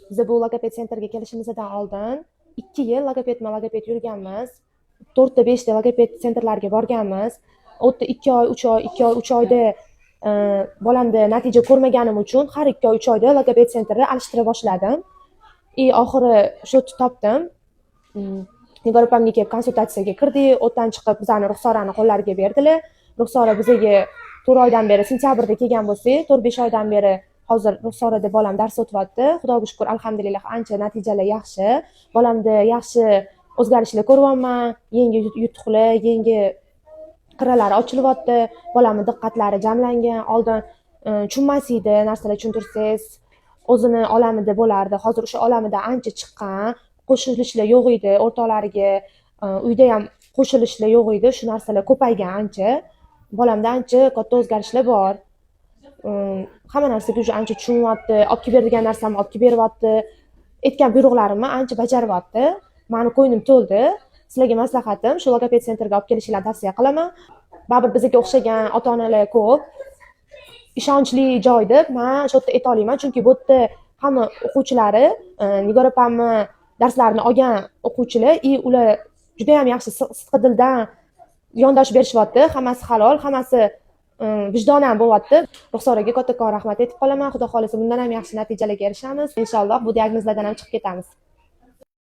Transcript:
Biz bu logoped sentrga kelishimizdan oldin 2 yil logoped yurganmiz. 4 ta 5 ta logoped sentrlarga borganmiz. U yerda 2 oy, 3 oy, 2 oy, 3 oyda bolamda natija ko'rmaganim uchun har 2 oy, 3 oyda logoped sentrni alishtira boshladim. Oxiri shu topdim. Nigor opamga kelib konsultatsiyaga kirdik. O'tdan chiqib bizani Ruxsorani qo'llariga berdilar. Ruxsora bizga 4 oydan beri sentabrda kelgan bo'lsak, 4-5 oydan beri hozir Ruxsorada bolam dars o'tyapti. Xudoga shukr, alhamdulillah, ancha natijalar yaxshi. Bolamda yaxshi o'zgarishlar ko'ryapman. Yangi yutuqlar, yangi qirralari ochilyapti. Bolamning diqqatlari jamlangan. Oldin tushunmas edi, narsalar tushuntirsangiz o'zini olamida bo'lardi. Hozir o'sha olamidan ancha chiqqan. Qo'shilishlar yo'q edi o'rtoqlariga, uyda ham qo'shilishlar yo'q edi. Shu narsalar ko'paygan ancha. Bolamda ancha katta o'zgarishlar bor. Hamma narsaga уже ancha tushunyapti. Olib kelib beradigan narsamni olib kelib beryapti. Aytgan buyruqlarimni ancha bajaryapti. Meni ko'nglim to'ldi. Sizlarga maslahatim, shu logoped sentrga olib kelishinglarni tavsiya qilaman. Baribir bizga o'xshagan ota-onalar ko'p. Ishonchli joy deb men shu yerda ayta olaman, chunki bu yerda hamma o'quvchilari Nigor opamni darslarini olgan o'quvchilar, ular juda ham yaxshi sidqi dildan yondosh berishyapti. Hammasi halol, hammasi vijdonan bo'lyapti. Ruxsoraga kattakon rahmat aytib qolaman. Xudo xolisa bundan ham yaxshi natijalarga erishamiz. Inshaalloh bu diagnozlardan ham chiqib ketamiz.